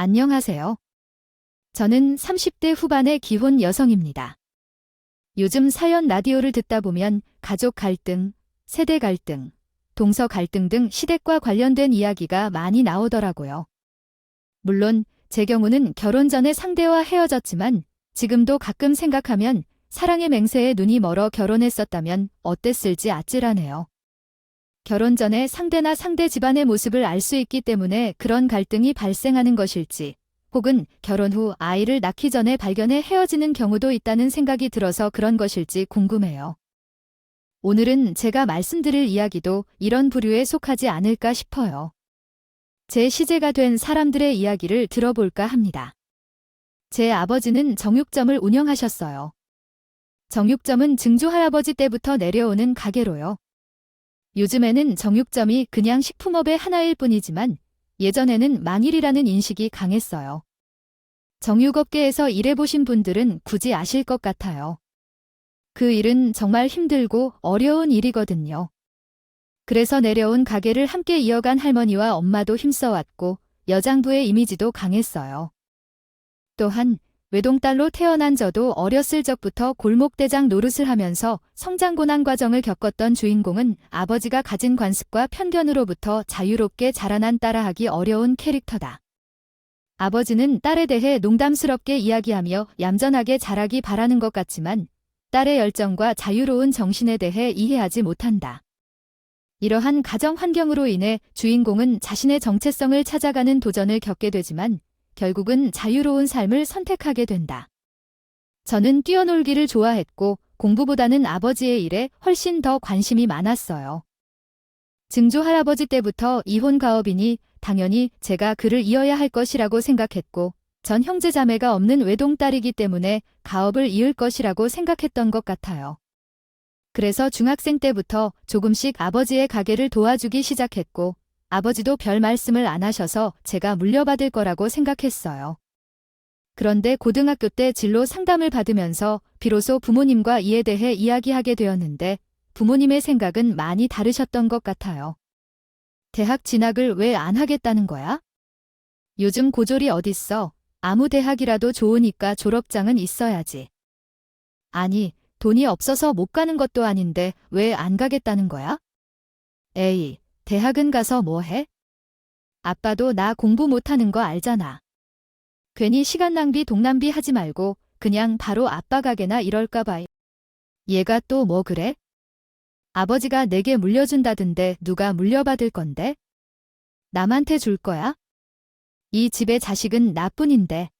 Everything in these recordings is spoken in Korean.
안녕하세요. 저는 30대 후반의 기혼 여성입니다. 요즘 사연 라디오를 듣다 보면 가족 갈등, 세대 갈등, 동서 갈등 등 시댁과 관련된 이야기가 많이 나오더라고요. 물론 제 경우는 결혼 전에 상대와 헤어졌지만 지금도 가끔 생각하면 사랑의 맹세에 눈이 멀어 결혼했었다면 어땠을지 아찔하네요. 결혼 전에 상대나 상대 집안의 모습을 알 수 있기 때문에 그런 갈등이 발생하는 것일지, 혹은 결혼 후 아이를 낳기 전에 발견해 헤어지는 경우도 있다는 생각이 들어서 그런 것일지 궁금해요. 오늘은 제가 말씀드릴 이야기도 이런 부류에 속하지 않을까 싶어요. 제 시제가 된 사람들의 이야기를 들어볼까 합니다. 제 아버지는 정육점을 운영하셨어요. 정육점은 증조 할아버지 때부터 내려오는 가게로요. 요즘에는 정육점이 그냥 식품업의 하나일 뿐이지만 예전에는 망일이라는 인식이 강했어요. 정육업계에서 일해보신 분들은 굳이 아실 것 같아요. 그 일은 정말 힘들고 어려운 일이거든요. 그래서 내려온 가게를 함께 이어간 할머니와 엄마도 힘써왔고 여장부의 이미지도 강했어요. 또한 외동딸로 태어난 저도 어렸을 적부터 골목대장 노릇을 하면서 성장고난 과정을 겪었던 주인공은 아버지가 가진 관습과 편견으로부터 자유롭게 자라난 따라하기 어려운 캐릭터다. 아버지는 딸에 대해 농담스럽게 이야기하며 얌전하게 자라기 바라는 것 같지만 딸의 열정과 자유로운 정신에 대해 이해하지 못한다. 이러한 가정 환경으로 인해 주인공은 자신의 정체성을 찾아가는 도전을 겪게 되지만 결국은 자유로운 삶을 선택하게 된다. 저는 뛰어놀기를 좋아했고 공부보다는 아버지의 일에 훨씬 더 관심이 많았어요. 증조 할아버지 때부터 이혼 가업이니 당연히 제가 그를 이어야 할 것이라고 생각했고 전 형제 자매가 없는 외동딸이기 때문에 가업을 이을 것이라고 생각했던 것 같아요. 그래서 중학생 때부터 조금씩 아버지의 가게를 도와주기 시작했고 아버지도 별 말씀을 안 하셔서 제가 물려받을 거라고 생각했어요. 그런데 고등학교 때 진로 상담을 받으면서 비로소 부모님과 이에 대해 이야기하게 되었는데 부모님의 생각은 많이 다르셨던 것 같아요. 대학 진학을 왜 안 하겠다는 거야? 요즘 고졸이 어딨어? 아무 대학이라도 좋으니까 졸업장은 있어야지. 아니, 돈이 없어서 못 가는 것도 아닌데 왜 안 가겠다는 거야? 에이, 대학은 가서 뭐 해? 아빠도 나 공부 못하는 거 알잖아. 괜히 시간 낭비 돈 낭비 하지 말고 그냥 바로 아빠 가게나 이럴까 봐. 얘가 또 뭐 그래? 아버지가 내게 물려준다던데 누가 물려받을 건데? 남한테 줄 거야? 이 집의 자식은 나뿐인데.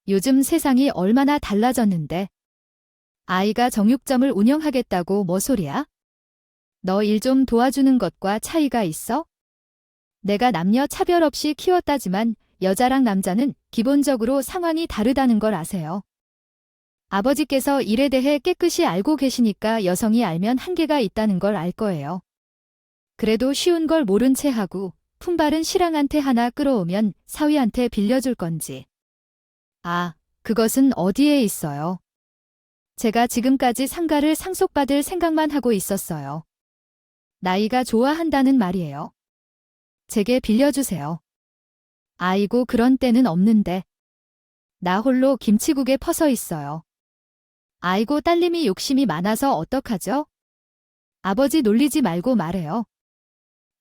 요즘 세상이 얼마나 달라졌는데. 아이가 정육점을 운영하겠다고 뭐 소리야? 너 일 좀 도와주는 것과 차이가 있어? 내가 남녀 차별 없이 키웠다지만 여자랑 남자는 기본적으로 상황이 다르다는 걸 아세요. 아버지께서 일에 대해 깨끗이 알고 계시니까 여성이 알면 한계가 있다는 걸 알 거예요. 그래도 쉬운 걸 모른 채 하고 품바른 신랑한테 하나 끌어오면 사위한테 빌려줄 건지. 아, 그것은 어디에 있어요? 제가 지금까지 상가를 상속받을 생각만 하고 있었어요. 나이가 좋아한다는 말이에요. 제게 빌려주세요. 아이고 그런 때는 없는데. 나 홀로 김치국에 퍼서 있어요. 아이고 딸님이 욕심이 많아서 어떡하죠? 아버지 놀리지 말고 말해요.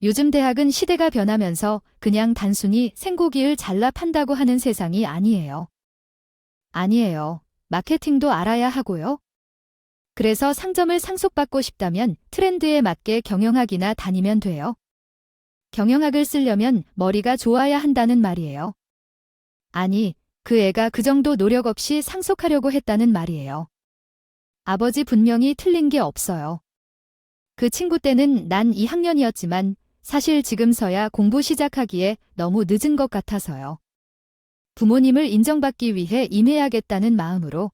요즘 대학은 시대가 변하면서 그냥 단순히 생고기를 잘라 판다고 하는 세상이 아니에요. 아니에요. 마케팅도 알아야 하고요. 그래서 상점을 상속받고 싶다면 트렌드에 맞게 경영학이나 다니면 돼요. 경영학을 쓰려면 머리가 좋아야 한다는 말이에요. 아니, 그 애가 그 정도 노력 없이 상속하려고 했다는 말이에요. 아버지 분명히 틀린 게 없어요. 그 친구 때는 난 2학년이었지만 사실 지금서야 공부 시작하기에 너무 늦은 것 같아서요. 부모님을 인정받기 위해 임해야겠다는 마음으로.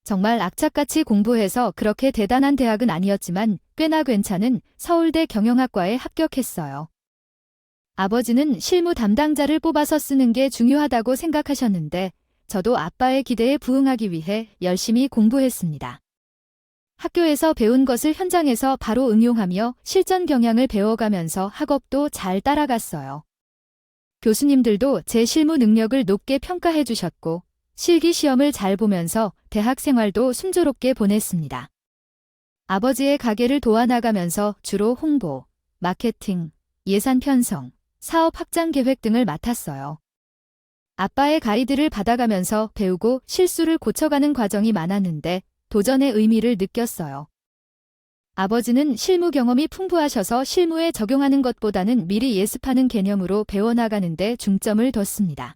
정말 악착같이 공부해서 그렇게 대단한 대학은 아니었지만 꽤나 괜찮은 서울대 경영학과에 합격했어요. 아버지는 실무 담당자를 뽑아서 쓰는 게 중요하다고 생각하셨는데 저도 아빠의 기대에 부응하기 위해 열심히 공부했습니다. 학교에서 배운 것을 현장에서 바로 응용하며 실전 경향을 배워가면서 학업도 잘 따라갔어요. 교수님들도 제 실무 능력을 높게 평가해 주셨고 실기 시험을 잘 보면서 대학 생활도 순조롭게 보냈습니다. 아버지의 가게를 도와나가면서 주로 홍보, 마케팅, 예산 편성, 사업 확장 계획 등을 맡았어요. 아빠의 가이드를 받아가면서 배우고 실수를 고쳐가는 과정이 많았는데 도전의 의미를 느꼈어요. 아버지는 실무 경험이 풍부하셔서 실무에 적용하는 것보다는 미리 예습하는 개념으로 배워나가는 데 중점을 뒀습니다.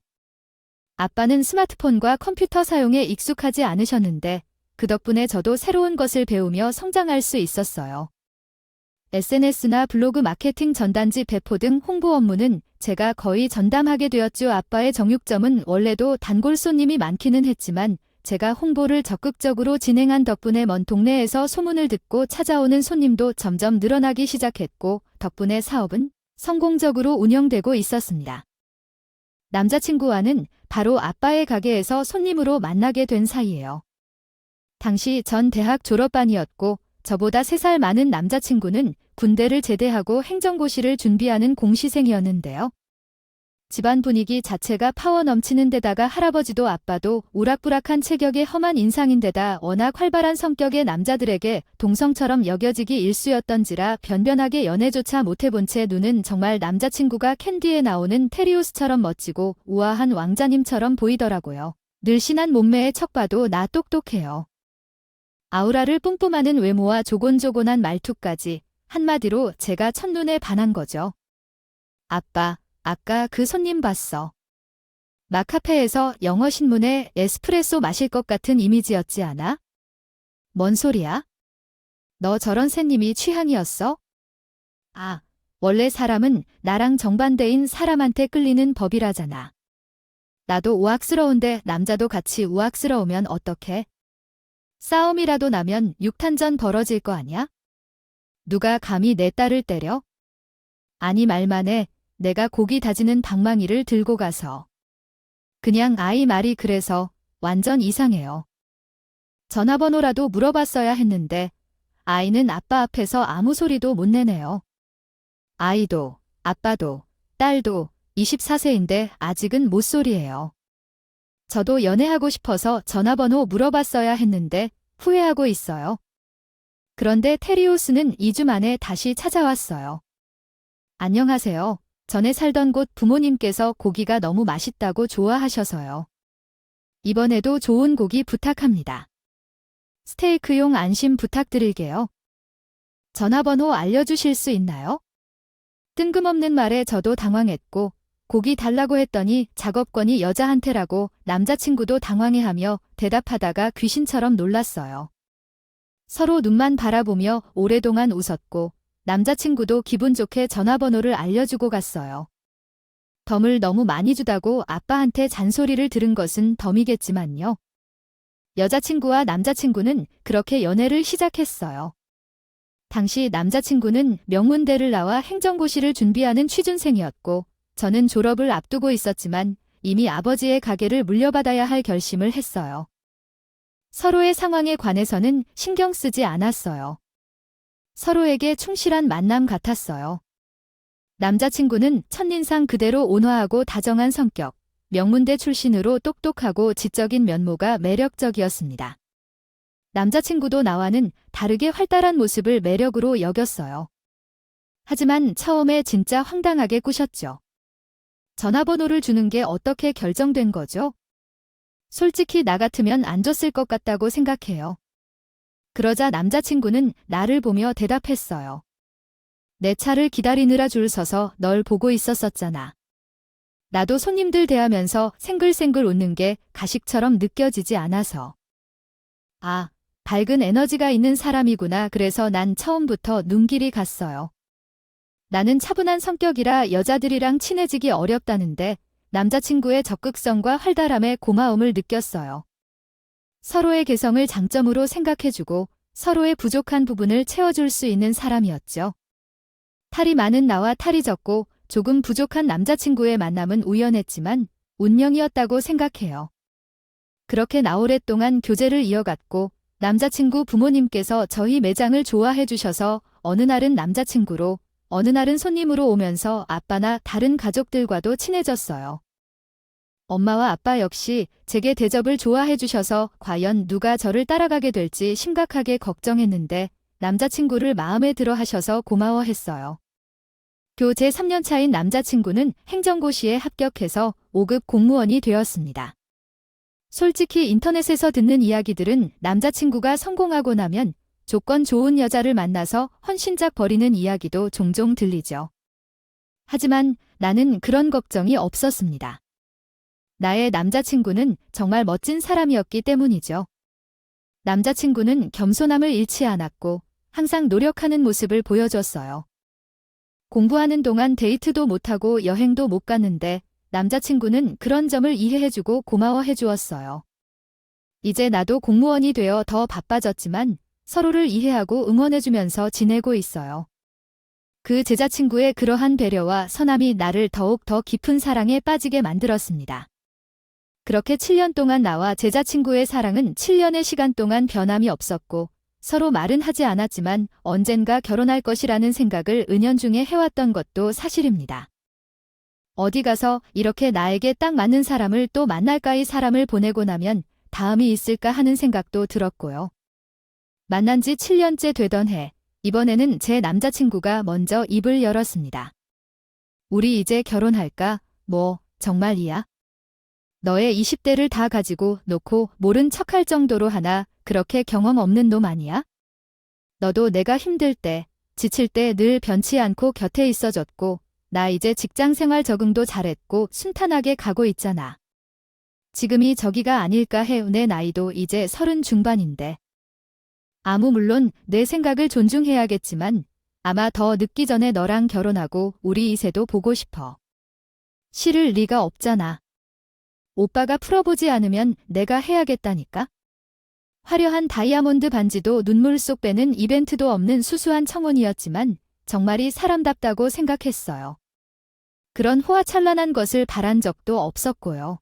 아빠는 스마트폰과 컴퓨터 사용에 익숙하지 않으셨는데 그 덕분에 저도 새로운 것을 배우며 성장할 수 있었어요. SNS나 블로그 마케팅 전단지 배포 등 홍보 업무는 제가 거의 전담하게 되었죠. 아빠의 정육점은 원래도 단골 손님이 많기는 했지만 제가 홍보를 적극적으로 진행한 덕분에 먼 동네에서 소문을 듣고 찾아오는 손님도 점점 늘어나기 시작했고 덕분에 사업은 성공적으로 운영되고 있었습니다. 남자친구와는 바로 아빠의 가게에서 손님으로 만나게 된 사이예요. 당시 전 대학 졸업반이었고 저보다 3살 많은 남자친구는 군대를 제대하고 행정고시를 준비하는 공시생이었는데요. 집안 분위기 자체가 파워 넘치는 데다가 할아버지도 아빠도 우락부락한 체격의 험한 인상인데다 워낙 활발한 성격의 남자들에게 동성처럼 여겨지기 일쑤였던지라 변변하게 연애조차 못해본 채 눈은 정말 남자친구가 캔디에 나오는 테리우스처럼 멋지고 우아한 왕자님처럼 보이더라고요. 늘씬한 몸매에 척 봐도 나 똑똑해요. 아우라를 뿜뿜하는 외모와 조곤조곤한 말투까지 한마디로 제가 첫눈에 반한 거죠. 아빠, 아까 그 손님 봤어. 마카페에서 영어 신문에 에스프레소 마실 것 같은 이미지였지 않아? 뭔 소리야? 너 저런 새님이 취향이었어? 아, 원래 사람은 나랑 정반대인 사람한테 끌리는 법이라잖아. 나도 우악스러운데 남자도 같이 우악스러우면 어떡해? 싸움이라도 나면 육탄전 벌어질 거 아니야? 누가 감히 내 딸을 때려? 아니 말만 해. 내가 고기 다지는 방망이를 들고 가서. 그냥 아이 말이 그래서 완전 이상해요. 전화번호라도 물어봤어야 했는데 아이는 아빠 앞에서 아무 소리도 못 내네요. 아이도, 아빠도, 딸도 24세인데 아직은 못소리예요. 저도 연애하고 싶어서 전화번호 물어봤어야 했는데 후회하고 있어요. 그런데 테리우스는 2주 만에 다시 찾아왔어요. 안녕하세요. 전에 살던 곳 부모님께서 고기가 너무 맛있다고 좋아하셔서요. 이번에도 좋은 고기 부탁합니다. 스테이크용 안심 부탁드릴게요. 전화번호 알려주실 수 있나요? 뜬금없는 말에 저도 당황했고 고기 달라고 했더니 작업권이 여자한테라고 남자친구도 당황해하며 대답하다가 귀신처럼 놀랐어요. 서로 눈만 바라보며 오랫동안 웃었고 남자친구도 기분 좋게 전화번호를 알려주고 갔어요. 덤을 너무 많이 주다고 아빠한테 잔소리를 들은 것은 덤이겠지만요. 여자친구와 남자친구는 그렇게 연애를 시작했어요. 당시 남자친구는 명문대를 나와 행정고시를 준비하는 취준생이었고 저는 졸업을 앞두고 있었지만 이미 아버지의 가게를 물려받아야 할 결심을 했어요. 서로의 상황에 관해서는 신경 쓰지 않았어요. 서로에게 충실한 만남 같았어요. 남자친구는 첫인상 그대로 온화하고 다정한 성격, 명문대 출신으로 똑똑하고 지적인 면모가 매력적이었습니다. 남자친구도 나와는 다르게 활달한 모습을 매력으로 여겼어요. 하지만 처음에 진짜 황당하게 꾸셨죠. 전화번호를 주는 게 어떻게 결정된 거죠? 솔직히 나 같으면 안 줬을 것 같다고 생각해요. 그러자 남자친구는 나를 보며 대답했어요. 내 차를 기다리느라 줄 서서 널 보고 있었었잖아. 나도 손님들 대하면서 생글생글 웃는 게 가식처럼 느껴지지 않아서. 아, 밝은 에너지가 있는 사람이구나. 그래서 난 처음부터 눈길이 갔어요. 나는 차분한 성격이라 여자들이랑 친해지기 어렵다는데 남자친구의 적극성과 활달함에 고마움을 느꼈어요. 서로의 개성을 장점으로 생각해주고 서로의 부족한 부분을 채워줄 수 있는 사람이었죠. 탈이 많은 나와 탈이 적고 조금 부족한 남자친구의 만남은 우연했지만 운명이었다고 생각해요. 그렇게 나오랫동안 교제를 이어갔고 남자친구 부모님께서 저희 매장을 좋아해 주셔서 어느 날은 남자친구로 어느 날은 손님으로 오면서 아빠나 다른 가족들과도 친해졌어요. 엄마와 아빠 역시 제게 대접을 좋아해 주셔서 과연 누가 저를 따라가게 될지 심각하게 걱정했는데 남자친구를 마음에 들어 하셔서 고마워했어요. 교제 3년 차인 남자친구는 행정고시에 합격해서 5급 공무원이 되었습니다. 솔직히 인터넷에서 듣는 이야기들은 남자친구가 성공하고 나면 조건 좋은 여자를 만나서 헌신작 벌이는 이야기도 종종 들리죠. 하지만 나는 그런 걱정이 없었습니다. 나의 남자친구는 정말 멋진 사람이었기 때문이죠. 남자친구는 겸손함을 잃지 않았고 항상 노력하는 모습을 보여줬어요. 공부하는 동안 데이트도 못하고 여행도 못 갔는데 남자친구는 그런 점을 이해해주고 고마워해 주었어요. 이제 나도 공무원이 되어 더 바빠졌지만 서로를 이해하고 응원해주면서 지내고 있어요. 그 제자친구의 그러한 배려와 선함이 나를 더욱 더 깊은 사랑에 빠지게 만들었습니다. 그렇게 7년 동안 나와 제자친구의 사랑은 7년의 시간 동안 변함이 없었고 서로 말은 하지 않았지만 언젠가 결혼할 것이라는 생각을 은연중에 해왔던 것도 사실입니다. 어디 가서 이렇게 나에게 딱 맞는 사람을 또 만날까 이 사람을 보내고 나면 다음이 있을까 하는 생각도 들었고요. 만난 지 7년째 되던 해, 이번에는 제 남자친구가 먼저 입을 열었습니다. 우리 이제 결혼할까? 뭐, 정말이야? 너의 20대를 다 가지고 놓고 모른 척할 정도로 하나 그렇게 경험 없는 놈 아니야? 너도 내가 힘들 때, 지칠 때 늘 변치 않고 곁에 있어줬고 나 이제 직장 생활 적응도 잘했고 순탄하게 가고 있잖아. 지금이 저기가 아닐까 해. 내 나이도 이제 30 중반인데. 물론 내 생각을 존중해야겠지만 아마 더 늦기 전에 너랑 결혼하고 우리 이세도 보고 싶어. 싫을 리가 없잖아. 오빠가 풀어보지 않으면 내가 해야겠다니까. 화려한 다이아몬드 반지도 눈물 쏙 빼는 이벤트도 없는 수수한 청혼이었지만 정말이 사람답다고 생각했어요. 그런 호화찬란한 것을 바란 적도 없었고요.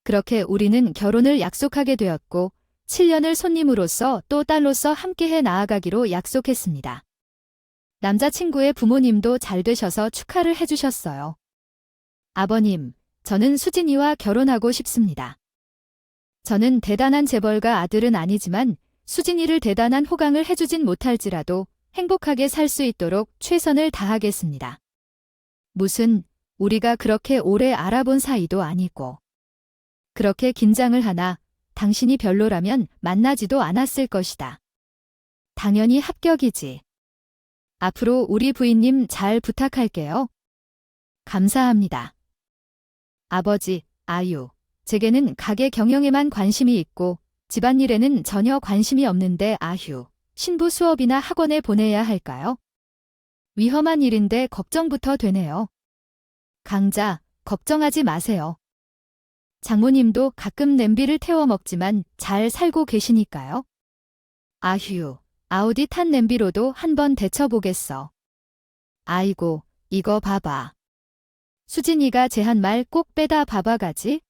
그렇게 우리는 결혼을 약속하게 되었고 7년을 손님으로서 또 딸로서 함께해 나아가기로 약속했습니다. 남자친구의 부모님도 잘 되셔서 축하를 해주셨어요. 아버님, 저는 수진이와 결혼하고 싶습니다. 저는 대단한 재벌가 아들은 아니지만 수진이를 대단한 호강을 해주진 못할지라도 행복하게 살 수 있도록 최선을 다하겠습니다. 무슨 우리가 그렇게 오래 알아본 사이도 아니고. 그렇게 긴장을 하나 당신이 별로라면 만나지도 않았을 것이다. 당연히 합격이지. 앞으로 우리 부인님 잘 부탁할게요. 감사합니다. 아버지, 아유, 제게는 가게 경영에만 관심이 있고 집안일에는 전혀 관심이 없는데 아휴, 신부 수업이나 학원에 보내야 할까요? 위험한 일인데 걱정부터 되네요. 강자, 걱정하지 마세요. 장모님도 가끔 냄비를 태워 먹지만 잘 살고 계시니까요. 아휴, 아우디 탄 냄비로도 한번 데쳐보겠어. 아이고, 이거 봐봐. 수진이가 제 한 말 꼭 빼다 봐봐가지.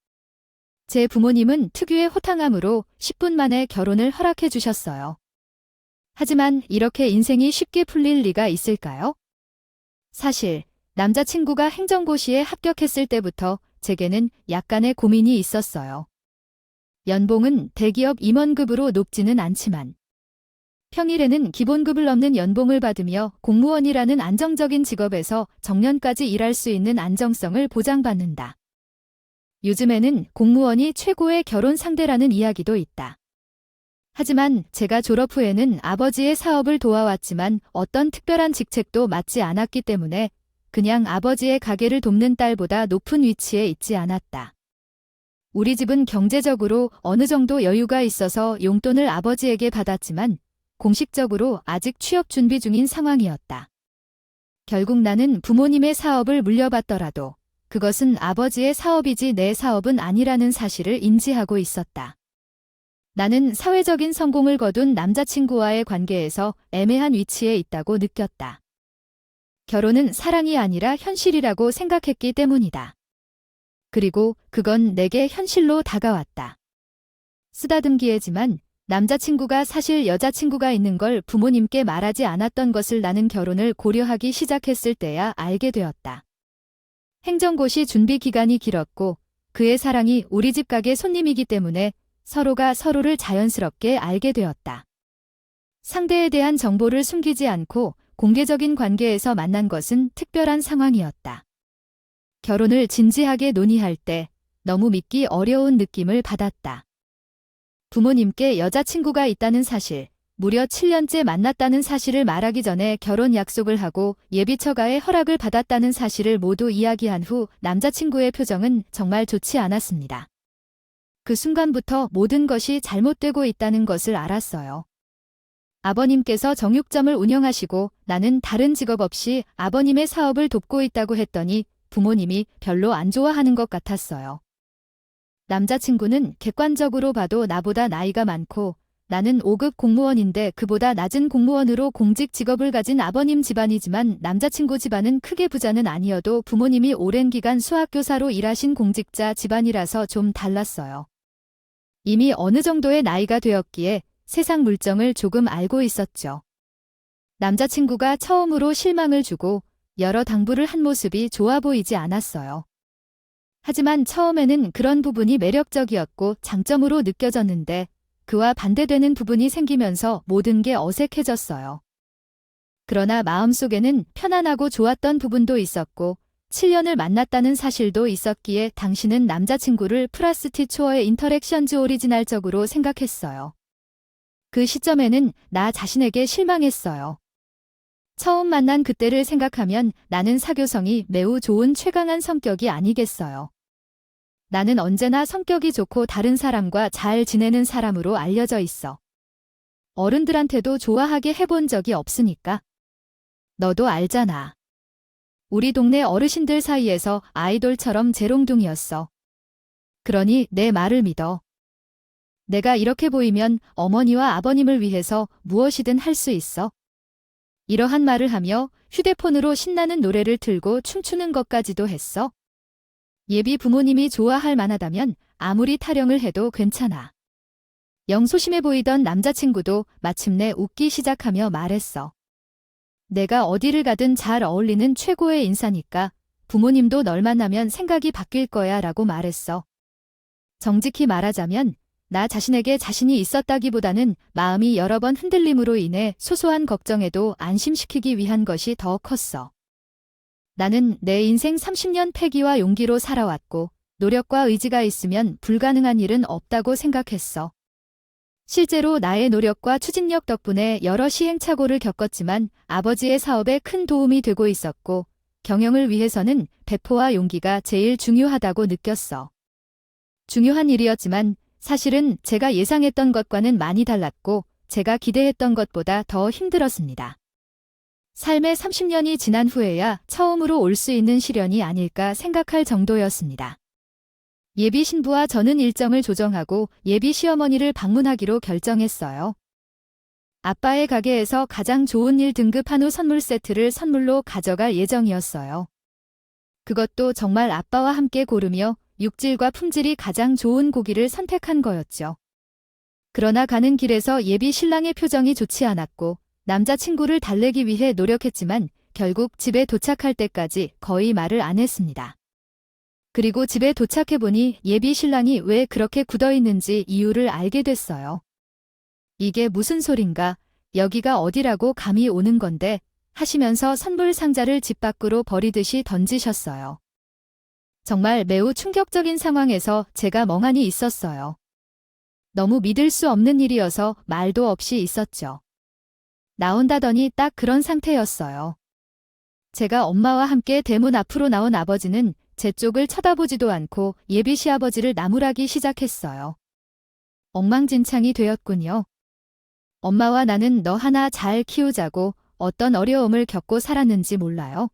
제 부모님은 특유의 호탕함으로 10분 만에 결혼을 허락해 주셨어요. 하지만 이렇게 인생이 쉽게 풀릴 리가 있을까요? 사실 남자친구가 행정고시에 합격했을 때부터 제게는 약간의 고민이 있었어요. 연봉은 대기업 임원급으로 높지는 않지만 평일에는 기본급을 넘는 연봉을 받으며 공무원이라는 안정적인 직업에서 정년까지 일할 수 있는 안정성을 보장받는다. 요즘에는 공무원이 최고의 결혼 상대라는 이야기도 있다. 하지만 제가 졸업 후에는 아버지의 사업을 도와왔지만 어떤 특별한 직책도 맡지 않았기 때문에 그냥 아버지의 가게를 돕는 딸보다 높은 위치에 있지 않았다. 우리 집은 경제적으로 어느 정도 여유가 있어서 용돈을 아버지에게 받았지만 공식적으로 아직 취업 준비 중인 상황이었다. 결국 나는 부모님의 사업을 물려받더라도 그것은 아버지의 사업이지 내 사업은 아니라는 사실을 인지하고 있었다. 나는 사회적인 성공을 거둔 남자친구와의 관계에서 애매한 위치에 있다고 느꼈다. 결혼은 사랑이 아니라 현실이라고 생각했기 때문이다. 그리고 그건 내게 현실로 다가왔다. 쓰다듬기에지만 남자친구가 사실 여자친구가 있는 걸 부모님께 말하지 않았던 것을 나는 결혼을 고려하기 시작했을 때야 알게 되었다. 행정고시 준비 기간이 길었고 그의 사랑이 우리 집 가게 손님이기 때문에 서로가 서로를 자연스럽게 알게 되었다. 상대에 대한 정보를 숨기지 않고 공개적인 관계에서 만난 것은 특별한 상황이었다. 결혼을 진지하게 논의할 때 너무 믿기 어려운 느낌을 받았다. 부모님께 여자친구가 있다는 사실, 무려 7년째 만났다는 사실을 말하기 전에 결혼 약속을 하고 예비처가의 허락을 받았다는 사실을 모두 이야기한 후 남자친구의 표정은 정말 좋지 않았습니다. 그 순간부터 모든 것이 잘못되고 있다는 것을 알았어요. 아버님께서 정육점을 운영하시고 나는 다른 직업 없이 아버님의 사업을 돕고 있다고 했더니 부모님이 별로 안 좋아하는 것 같았어요. 남자친구는 객관적으로 봐도 나보다 나이가 많고 나는 5급 공무원인데 그보다 낮은 공무원으로 공직 직업을 가진 아버님 집안이지만 남자친구 집안은 크게 부자는 아니어도 부모님이 오랜 기간 수학교사로 일하신 공직자 집안이라서 좀 달랐어요. 이미 어느 정도의 나이가 되었기에 세상 물정을 조금 알고 있었죠. 남자친구가 처음으로 실망을 주고 여러 당부를 한 모습이 좋아 보이지 않았어요. 하지만 처음에는 그런 부분이 매력적이었고 장점으로 느껴졌는데 그와 반대되는 부분이 생기면서 모든 게 어색해졌어요. 그러나 마음속에는 편안하고 좋았던 부분도 있었고 7년을 만났다는 사실도 있었기에 당신은 남자친구를 프라스티초어의 인터랙션즈 오리지널적으로 생각했어요. 그 시점에는 나 자신에게 실망했어요. 처음 만난 그때를 생각하면 나는 사교성이 매우 좋은 최강한 성격이 아니겠어요. 나는 언제나 성격이 좋고 다른 사람과 잘 지내는 사람으로 알려져 있어. 어른들한테도 좋아하게 해본 적이 없으니까. 너도 알잖아. 우리 동네 어르신들 사이에서 아이돌처럼 재롱둥이였어. 그러니 내 말을 믿어. 내가 이렇게 보이면 어머니와 아버님을 위해서 무엇이든 할 수 있어. 이러한 말을 하며 휴대폰으로 신나는 노래를 틀고 춤추는 것까지도 했어. 예비 부모님이 좋아할 만하다면 아무리 타령을 해도 괜찮아. 영 소심해 보이던 남자친구도 마침내 웃기 시작하며 말했어. 내가 어디를 가든 잘 어울리는 최고의 인사니까 부모님도 널 만나면 생각이 바뀔 거야 라고 말했어. 정직히 말하자면 나 자신에게 자신이 있었다기보다는 마음이 여러 번 흔들림으로 인해 소소한 걱정에도 안심시키기 위한 것이 더 컸어. 나는 내 인생 30년 패기와 용기로 살아왔고 노력과 의지가 있으면 불가능한 일은 없다고 생각했어. 실제로 나의 노력과 추진력 덕분에 여러 시행착오를 겪었지만 아버지의 사업에 큰 도움이 되고 있었고 경영을 위해서는 배포와 용기가 제일 중요하다고 느꼈어. 중요한 일이었지만 사실은 제가 예상했던 것과는 많이 달랐고 제가 기대했던 것보다 더 힘들었습니다. 삶의 30년이 지난 후에야 처음으로 올 수 있는 시련이 아닐까 생각할 정도였습니다. 예비 신부와 저는 일정을 조정하고 예비 시어머니를 방문하기로 결정했어요. 아빠의 가게에서 가장 좋은 일 등급 한우 선물 세트를 선물로 가져갈 예정이었어요. 그것도 정말 아빠와 함께 고르며 육질과 품질이 가장 좋은 고기를 선택한 거였죠. 그러나 가는 길에서 예비 신랑의 표정이 좋지 않았고 남자친구를 달래기 위해 노력했지만 결국 집에 도착할 때까지 거의 말을 안 했습니다. 그리고 집에 도착해보니 예비 신랑이 왜 그렇게 굳어있는지 이유를 알게 됐어요. 이게 무슨 소린가? 여기가 어디라고 감이 오는 건데 하시면서 선물 상자를 집 밖으로 버리듯이 던지셨어요. 정말 매우 충격적인 상황에서 제가 멍하니 있었어요. 너무 믿을 수 없는 일이어서 말도 없이 있었죠. 나온다더니 딱 그런 상태였어요. 제가 엄마와 함께 대문 앞으로 나온 아버지는 제 쪽을 쳐다보지도 않고 예비 시아버지를 나무라기 시작했어요. 엉망진창이 되었군요. 엄마와 나는 너 하나 잘 키우자고 어떤 어려움을 겪고 살았는지 몰라요.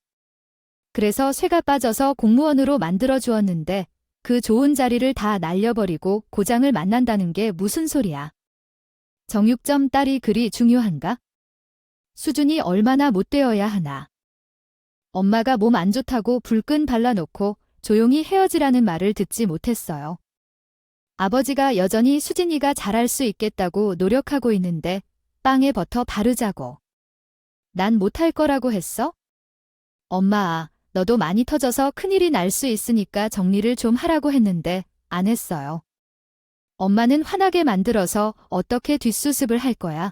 그래서 쇠가 빠져서 공무원으로 만들어 주었는데 그 좋은 자리를 다 날려버리고 고장을 만난다는 게 무슨 소리야. 정육점 딸이 그리 중요한가? 수준이 얼마나 못되어야 하나. 엄마가 몸 안 좋다고 불끈 발라놓고 조용히 헤어지라는 말을 듣지 못했어요. 아버지가 여전히 수진이가 잘할 수 있겠다고 노력하고 있는데 빵에 버터 바르자고. 난 못할 거라고 했어? 엄마, 너도 많이 터져서 큰일이 날 수 있으니까 정리를 좀 하라고 했는데 안 했어요. 엄마는 화나게 만들어서 어떻게 뒷수습을 할 거야?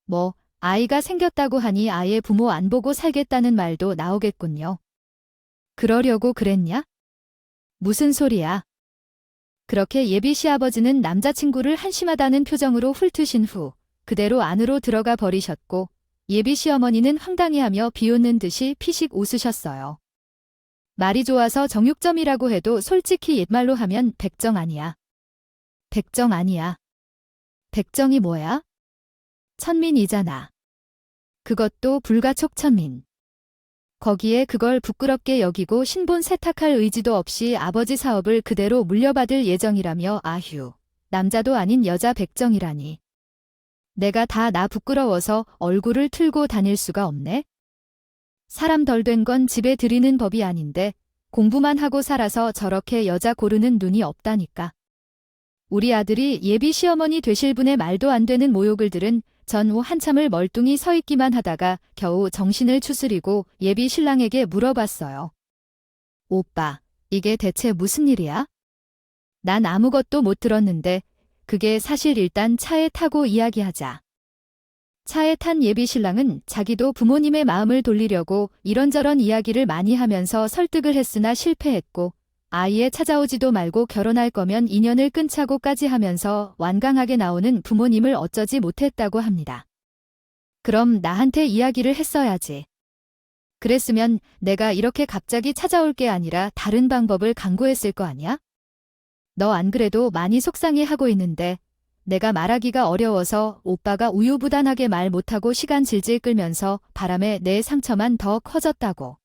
뭐, 아이가 생겼다고 하니 아예 부모 안 보고 살겠다는 말도 나오겠군요. 그러려고 그랬냐? 무슨 소리야? 그렇게 예비 시아버지는 남자친구를 한심하다는 표정으로 훑으신 후 그대로 안으로 들어가 버리셨고 예비 시어머니는 황당해하며 비웃는 듯이 피식 웃으셨어요. 말이 좋아서 정육점이라고 해도 솔직히 옛말로 하면 백정 아니야. 백정 아니야. 백정이 뭐야? 천민이잖아. 그것도 불가촉천민. 거기에 그걸 부끄럽게 여기고 신분 세탁할 의지도 없이 아버지 사업을 그대로 물려받을 예정이라며 아휴, 남자도 아닌 여자 백정이라니. 내가 다 나 부끄러워서 얼굴을 틀고 다닐 수가 없네? 사람 덜 된 건 집에 들이는 법이 아닌데 공부만 하고 살아서 저렇게 여자 고르는 눈이 없다니까. 우리 아들이 예비 시어머니 되실 분의 말도 안 되는 모욕을 들은 전후 한참을 멀뚱히 서 있기만 하다가 겨우 정신을 추스리고 예비 신랑에게 물어봤어요. 오빠, 이게 대체 무슨 일이야? 난 아무것도 못 들었는데 그게 사실 일단 차에 타고 이야기하자. 차에 탄 예비 신랑은 자기도 부모님의 마음을 돌리려고 이런저런 이야기를 많이 하면서 설득을 했으나 실패했고 아예 찾아오지도 말고 결혼할 거면 인연을 끊자고까지 하면서 완강하게 나오는 부모님을 어쩌지 못했다고 합니다. 그럼 나한테 이야기를 했어야지. 그랬으면 내가 이렇게 갑자기 찾아올 게 아니라 다른 방법을 강구했을 거 아니야? 너 안 그래도 많이 속상해하고 있는데 내가 말하기가 어려워서 오빠가 우유부단하게 말 못하고 시간 질질 끌면서 바람에 내 상처만 더 커졌다고.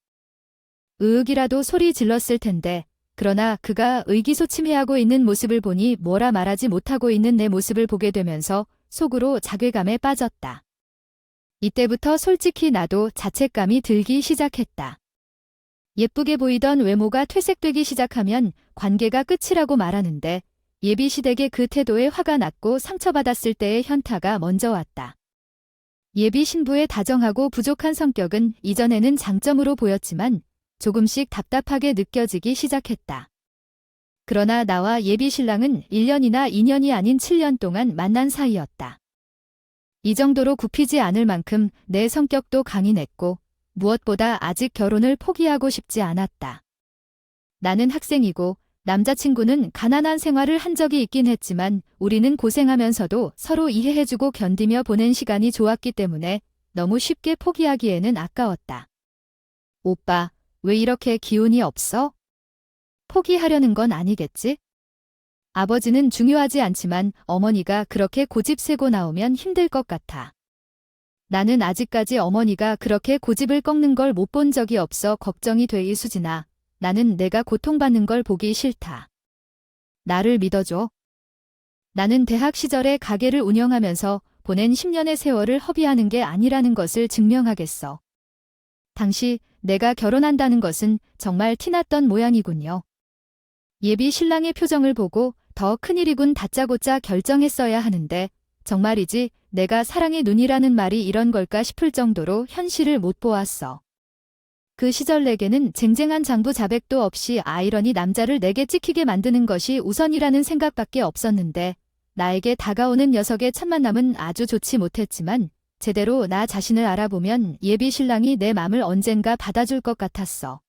으윽이라도 소리 질렀을 텐데 그러나 그가 의기소침해하고 있는 모습을 보니 뭐라 말하지 못하고 있는 내 모습을 보게 되면서 속으로 자괴감에 빠졌다. 이때부터 솔직히 나도 자책감이 들기 시작했다. 예쁘게 보이던 외모가 퇴색되기 시작하면 관계가 끝이라고 말하는데 예비 시댁의 그 태도에 화가 났고 상처받았을 때의 현타가 먼저 왔다. 예비 신부의 다정하고 부족한 성격은 이전에는 장점으로 보였지만 조금씩 답답하게 느껴지기 시작했다. 그러나 나와 예비 신랑은 1년이나 2년이 아닌 7년 동안 만난 사이였다. 이 정도로 굽히지 않을 만큼 내 성격도 강인했고 무엇보다 아직 결혼을 포기하고 싶지 않았다. 나는 학생이고 남자친구는 가난한 생활을 한 적이 있긴 했지만 우리는 고생하면서도 서로 이해해주고 견디며 보낸 시간이 좋았기 때문에 너무 쉽게 포기하기에는 아까웠다. 오빠, 왜 이렇게 기운이 없어? 포기하려는 건 아니겠지? 아버지는 중요하지 않지만 어머니가 그렇게 고집 세고 나오면 힘들 것 같아. 나는 아직까지 어머니가 그렇게 고집을 꺾는 걸 못 본 적이 없어 걱정이 돼 이수진아. 나는 내가 고통받는 걸 보기 싫다. 나를 믿어줘. 나는 대학 시절에 가게를 운영하면서 보낸 10년의 세월을 허비하는 게 아니라는 것을 증명하겠어. 당시 내가 결혼한다는 것은 정말 티났던 모양이군요. 예비 신랑의 표정을 보고 더 큰일이군 다짜고짜 결정했어야 하는데 정말이지 내가 사랑의 눈이라는 말이 이런 걸까 싶을 정도로 현실을 못 보았어. 그 시절 내게는 쟁쟁한 장부 자백도 없이 아이러니 남자를 내게 찍히게 만드는 것이 우선이라는 생각밖에 없었는데 나에게 다가오는 녀석의 첫 만남은 아주 좋지 못했지만 제대로 나 자신을 알아보면 예비 신랑이 내 맘을 언젠가 받아줄 것 같았어.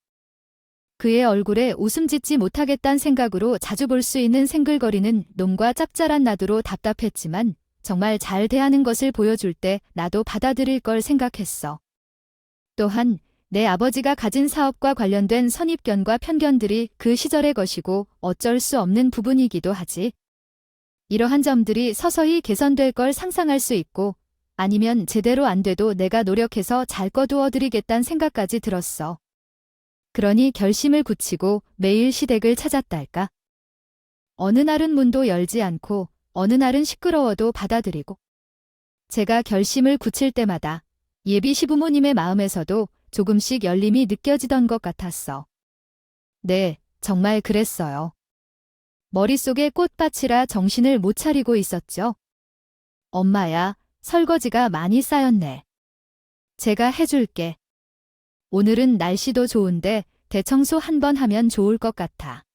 그의 얼굴에 웃음 짓지 못하겠다는 생각으로 자주 볼 수 있는 생글거리는 놈과 짭짤한 나두로 답답했지만 정말 잘 대하는 것을 보여줄 때 나도 받아들일 걸 생각했어. 또한 내 아버지가 가진 사업과 관련된 선입견과 편견들이 그 시절의 것이고 어쩔 수 없는 부분이기도 하지. 이러한 점들이 서서히 개선될 걸 상상할 수 있고 아니면 제대로 안 돼도 내가 노력해서 잘 거두어드리겠다는 생각까지 들었어. 그러니 결심을 굳히고 매일 시댁을 찾았달까. 어느 날은 문도 열지 않고 어느 날은 시끄러워도 받아들이고 제가 결심을 굳힐 때마다 예비 시부모님의 마음에서도 조금씩 열림이 느껴지던 것 같았어. 네, 정말 그랬어요. 머릿속에 꽃밭이라 정신을 못 차리고 있었죠. 엄마야, 설거지가 많이 쌓였네. 제가 해줄게. 오늘은 날씨도 좋은데 대청소 한번 하면 좋을 것 같아.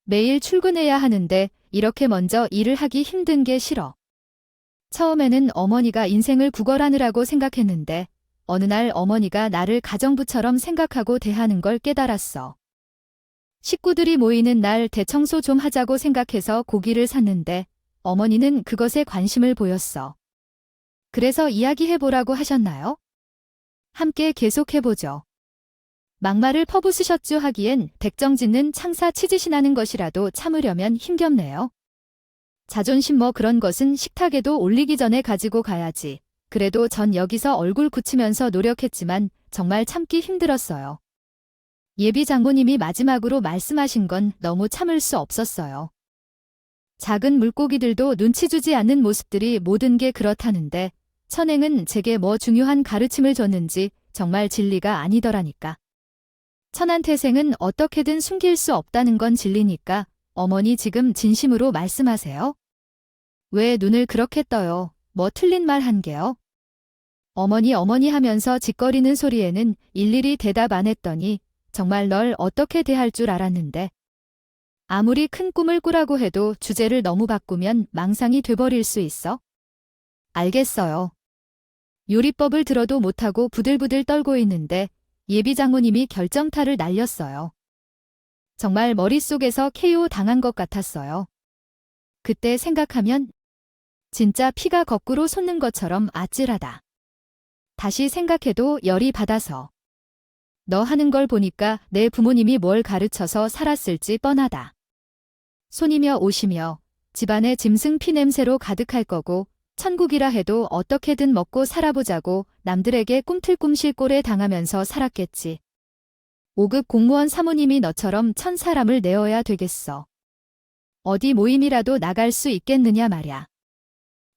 매일 출근해야 하는데 이렇게 먼저 일을 하기 힘든 게 싫어. 처음에는 어머니가 인생을 구걸하느라고 생각했는데 어느 날 어머니가 나를 가정부처럼 생각하고 대하는 걸 깨달았어. 식구들이 모이는 날 대청소 좀 하자고 생각해서 고기를 샀는데 어머니는 그것에 관심을 보였어. 그래서 이야기해보라고 하셨나요? 함께 계속해보죠. 막말을 퍼부으셨죠 하기엔 백정짓는 창사 치짓이나는 것이라도 참으려면 힘겹네요. 자존심 뭐 그런 것은 식탁에도 올리기 전에 가지고 가야지. 그래도 전 여기서 얼굴 굳히면서 노력했지만 정말 참기 힘들었어요. 예비 장모님이 마지막으로 말씀하신 건 너무 참을 수 없었어요. 작은 물고기들도 눈치 주지 않는 모습들이 모든 게 그렇다는데 천행은 제게 뭐 중요한 가르침을 줬는지 정말 진리가 아니더라니까. 천안태생은 어떻게든 숨길 수 없다는 건 진리니까 어머니 지금 진심으로 말씀하세요? 왜 눈을 그렇게 떠요? 뭐 틀린 말 한 게요? 어머니 하면서 짓거리는 소리에는 일일이 대답 안 했더니 정말 널 어떻게 대할 줄 알았는데. 아무리 큰 꿈을 꾸라고 해도 주제를 너무 바꾸면 망상이 돼버릴 수 있어? 알겠어요. 요리법을 들어도 못하고 부들부들 떨고 있는데 예비 장모님이 결정타를 날렸어요. 정말 머릿속에서 KO 당한 것 같았어요. 그때 생각하면 진짜 피가 거꾸로 솟는 것처럼 아찔하다. 다시 생각해도 열이 받아서. 너 하는 걸 보니까 내 부모님이 뭘 가르쳐서 살았을지 뻔하다. 손이며 옷이며 집안의 짐승 피냄새로 가득할 거고 천국이라 해도 어떻게든 먹고 살아보자고 남들에게 꿈틀꿈실 꼴에 당하면서 살았겠지. 5급 공무원 사모님이 너처럼 천 사람을 내어야 되겠어. 어디 모임이라도 나갈 수 있겠느냐 말야.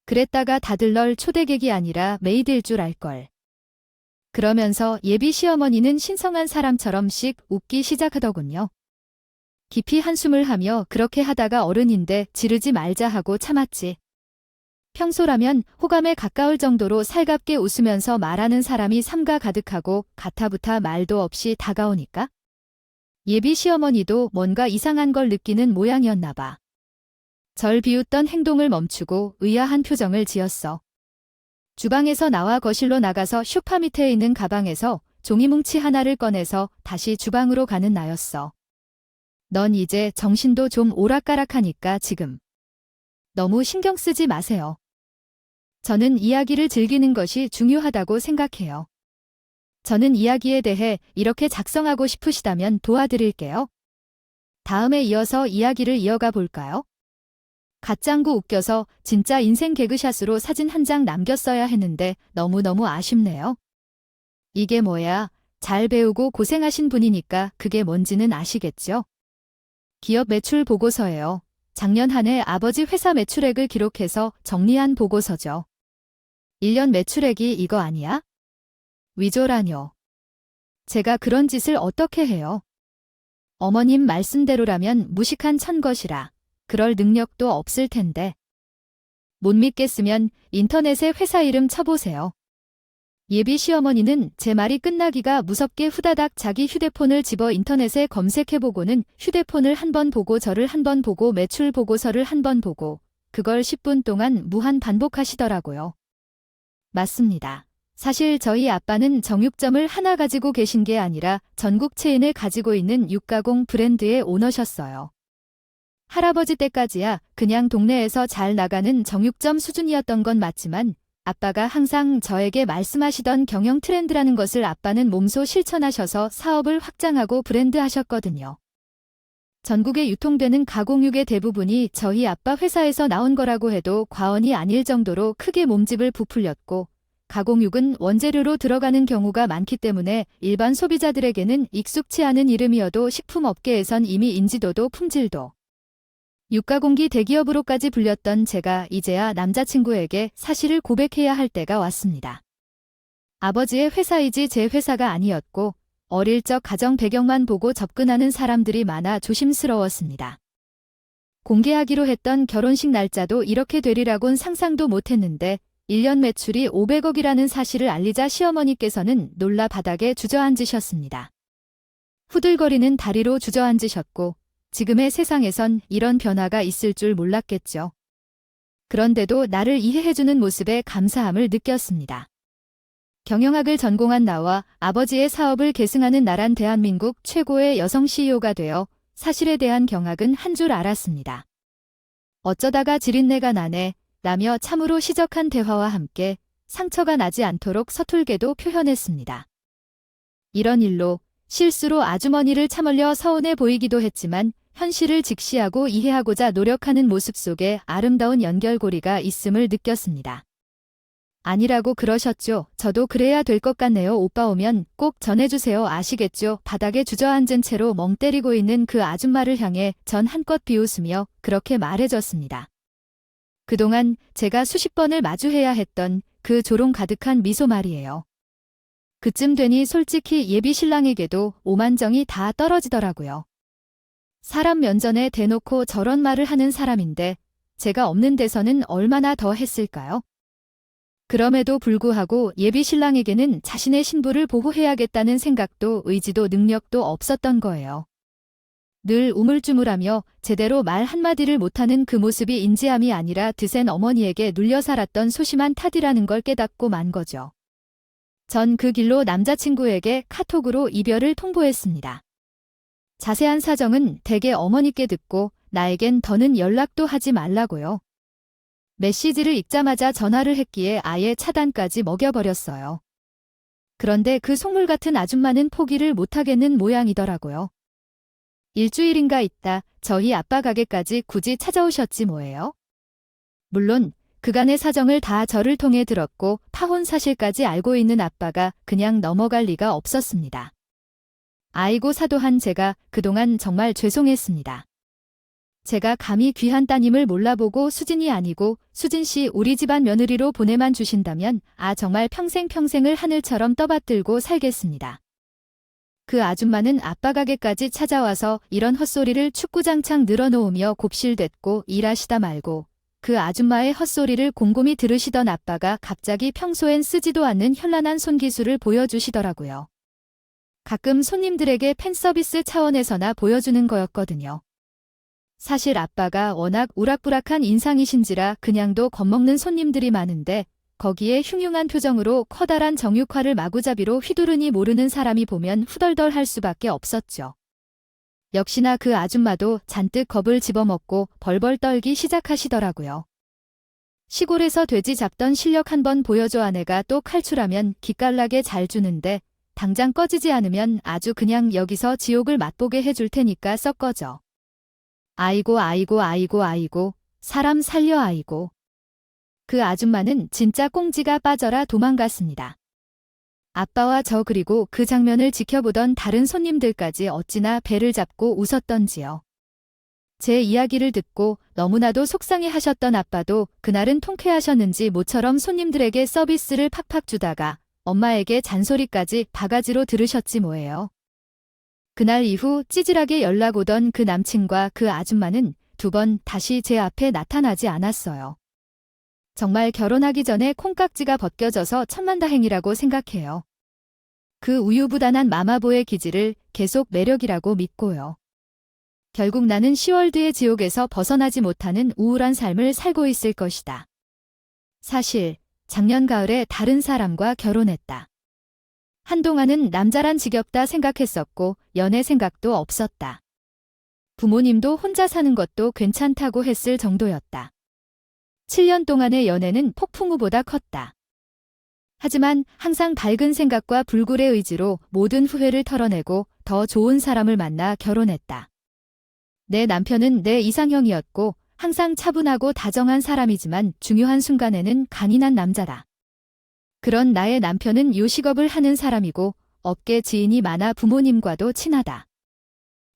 그랬다가 다들 널 초대객이 아니라 메이드일 줄 알걸. 그러면서 예비 시어머니는 신성한 사람처럼씩 웃기 시작하더군요. 깊이 한숨을 하며 그렇게 하다가 어른인데 지르지 말자 하고 참았지. 평소라면 호감에 가까울 정도로 살갑게 웃으면서 말하는 사람이 삼가 가득하고 가타부타 말도 없이 다가오니까 예비 시어머니도 뭔가 이상한 걸 느끼는 모양이었나 봐. 절 비웃던 행동을 멈추고 의아한 표정을 지었어. 주방에서 나와 거실로 나가서 소파 밑에 있는 가방에서 종이뭉치 하나를 꺼내서 다시 주방으로 가는 나였어. 넌 이제 정신도 좀 오락가락하니까 지금 너무 신경 쓰지 마세요. 저는 이야기를 즐기는 것이 중요하다고 생각해요. 저는 이야기에 대해 이렇게 작성하고 싶으시다면 도와드릴게요. 다음에 이어서 이야기를 이어가 볼까요? 갓짱구 웃겨서 진짜 인생 개그샷으로 사진 한 장 남겼어야 했는데 너무너무 아쉽네요. 이게 뭐야? 잘 배우고 고생하신 분이니까 그게 뭔지는 아시겠죠? 기업 매출 보고서예요. 작년 한 해 아버지 회사 매출액을 기록해서 정리한 보고서죠. 1년 매출액이 이거 아니야? 위조라뇨. 제가 그런 짓을 어떻게 해요? 어머님 말씀대로라면 무식한 천것이라 그럴 능력도 없을 텐데. 못 믿겠으면 인터넷에 회사 이름 쳐보세요. 예비 시어머니는 제 말이 끝나기가 무섭게 후다닥 자기 휴대폰을 집어 인터넷에 검색해보고는 휴대폰을 한 번 보고 저를 한 번 보고 매출 보고서를 한 번 보고 그걸 10분 동안 무한 반복하시더라고요. 맞습니다. 사실 저희 아빠는 정육점을 하나 가지고 계신 게 아니라 전국 체인을 가지고 있는 육가공 브랜드의 오너셨어요. 할아버지 때까지야 그냥 동네에서 잘 나가는 정육점 수준이었던 건 맞지만 아빠가 항상 저에게 말씀하시던 경영 트렌드라는 것을 아빠는 몸소 실천하셔서 사업을 확장하고 브랜드 하셨거든요. 전국에 유통되는 가공육의 대부분이 저희 아빠 회사에서 나온 거라고 해도 과언이 아닐 정도로 크게 몸집을 부풀렸고 가공육은 원재료로 들어가는 경우가 많기 때문에 일반 소비자들에게는 익숙치 않은 이름이어도 식품업계에선 이미 인지도도 품질도 육가공기 대기업으로까지 불렸던 제가 이제야 남자친구에게 사실을 고백해야 할 때가 왔습니다. 아버지의 회사이지 제 회사가 아니었고 어릴 적 가정 배경만 보고 접근하는 사람들이 많아 조심스러웠습니다. 공개하기로 했던 결혼식 날짜도 이렇게 되리라곤 상상도 못했는데 1년 매출이 500억이라는 사실을 알리자 시어머니께서는 놀라 바닥에 주저앉으셨습니다. 후들거리는 다리로 주저앉으셨고 지금의 세상에선 이런 변화가 있을 줄 몰랐겠죠. 그런데도 나를 이해해주는 모습에 감사함을 느꼈습니다. 경영학을 전공한 나와 아버지의 사업을 계승하는 나란 대한민국 최고의 여성 CEO가 되어 사실에 대한 경악은 한 줄 알았습니다. 어쩌다가 지린내가 나네 라며 참으로 시적한 대화와 함께 상처가 나지 않도록 서툴게도 표현했습니다. 이런 일로 실수로 아주머니를 참으려 서운해 보이기도 했지만 현실을 직시하고 이해하고자 노력하는 모습 속에 아름다운 연결고리가 있음을 느꼈습니다. 아니라고 그러셨죠. 저도 그래야 될 것 같네요. 오빠 오면 꼭 전해주세요. 아시겠죠? 바닥에 주저앉은 채로 멍 때리고 있는 그 아줌마를 향해 전 한껏 비웃으며 그렇게 말해줬습니다. 그동안 제가 수십 번을 마주해야 했던 그 조롱 가득한 미소 말이에요. 그쯤 되니 솔직히 예비 신랑에게도 오만정이 다 떨어지더라고요. 사람 면전에 대놓고 저런 말을 하는 사람인데 제가 없는 데서는 얼마나 더 했을까요? 그럼에도 불구하고 예비 신랑에게는 자신의 신부를 보호해야겠다는 생각도 의지도 능력도 없었던 거예요. 늘 우물쭈물하며 제대로 말 한마디를 못하는 그 모습이 인지함이 아니라 드센 어머니에게 눌려 살았던 소심한 탓이라는 걸 깨닫고 만 거죠. 전 그 길로 남자친구에게 카톡으로 이별을 통보했습니다. 자세한 사정은 대개 어머니께 듣고 나에겐 더는 연락도 하지 말라고요. 메시지를 읽자마자 전화를 했기에 아예 차단까지 먹여버렸어요. 그런데 그 속물 같은 아줌마는 포기를 못하겠는 모양이더라고요. 일주일인가 있다 저희 아빠 가게까지 굳이 찾아오셨지 뭐예요? 물론 그간의 사정을 다 저를 통해 들었고 파혼 사실까지 알고 있는 아빠가 그냥 넘어갈 리가 없었습니다. 아이고 사도한 제가 그동안 정말 죄송했습니다. 제가 감히 귀한 따님을 몰라보고 수진이 아니고 수진씨 우리 집안 며느리로 보내만 주신다면 정말 평생을 하늘처럼 떠받들고 살겠습니다. 그 아줌마는 아빠 가게까지 찾아와서 이런 헛소리를 축구장창 늘어놓으며 곱실댔고 일하시다 말고 그 아줌마의 헛소리를 곰곰이 들으시던 아빠가 갑자기 평소엔 쓰지도 않는 현란한 손기술을 보여주시더라고요. 가끔 손님들에게 팬서비스 차원에서나 보여주는 거였거든요. 사실 아빠가 워낙 우락부락한 인상이신지라 그냥도 겁먹는 손님들이 많은데 거기에 흉흉한 표정으로 커다란 정육화를 마구잡이로 휘두르니 모르는 사람이 보면 후덜덜할 수밖에 없었죠. 역시나 그 아줌마도 잔뜩 겁을 집어먹고 벌벌 떨기 시작하시더라고요. 시골에서 돼지 잡던 실력 한번 보여줘 아내가 또 칼출하면 기깔나게 잘 주는데 당장 꺼지지 않으면 아주 그냥 여기서 지옥을 맛보게 해줄 테니까 썩 꺼져. 아이고 사람 살려 아이고. 그 아줌마는 진짜 꽁지가 빠져라 도망갔습니다. 아빠와 저 그리고 그 장면을 지켜보던 다른 손님들까지 어찌나 배를 잡고 웃었던지요. 제 이야기를 듣고 너무나도 속상해 하셨던 아빠도 그날은 통쾌하셨는지 모처럼 손님들에게 서비스를 팍팍 주다가 엄마에게 잔소리까지 바가지로 들으셨지 뭐예요. 그날 이후 찌질하게 연락 오던 그 남친과 그 아줌마는 2번 다시 제 앞에 나타나지 않았어요. 정말 결혼하기 전에 콩깍지가 벗겨져서 천만다행이라고 생각해요. 그 우유부단한 마마보의 기질을 계속 매력이라고 믿고요. 결국 나는 10월 뒤의 지옥에서 벗어나지 못하는 우울한 삶을 살고 있을 것이다. 사실 작년 가을에 다른 사람과 결혼했다. 한동안은 남자란 지겹다 생각했었고 연애 생각도 없었다. 부모님도 혼자 사는 것도 괜찮다고 했을 정도였다. 7년 동안의 연애는 폭풍우보다 컸다. 하지만 항상 밝은 생각과 불굴의 의지로 모든 후회를 털어내고 더 좋은 사람을 만나 결혼했다. 내 남편은 내 이상형이었고 항상 차분하고 다정한 사람이지만 중요한 순간에는 간인한 남자다. 그런 나의 남편은 요식업을 하는 사람이고 업계 지인이 많아 부모님과도 친하다.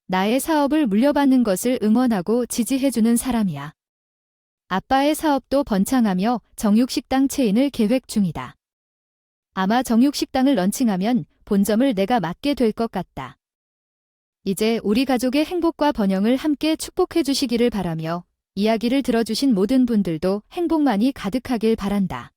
나의 사업을 물려받는 것을 응원하고 지지해주는 사람이야. 아빠의 사업도 번창하며 정육식당 체인을 계획 중이다. 아마 정육식당을 런칭하면 본점을 내가 맡게 될 것 같다. 이제 우리 가족의 행복과 번영을 함께 축복해 주시기를 바라며 이야기를 들어주신 모든 분들도 행복만이 가득하길 바란다.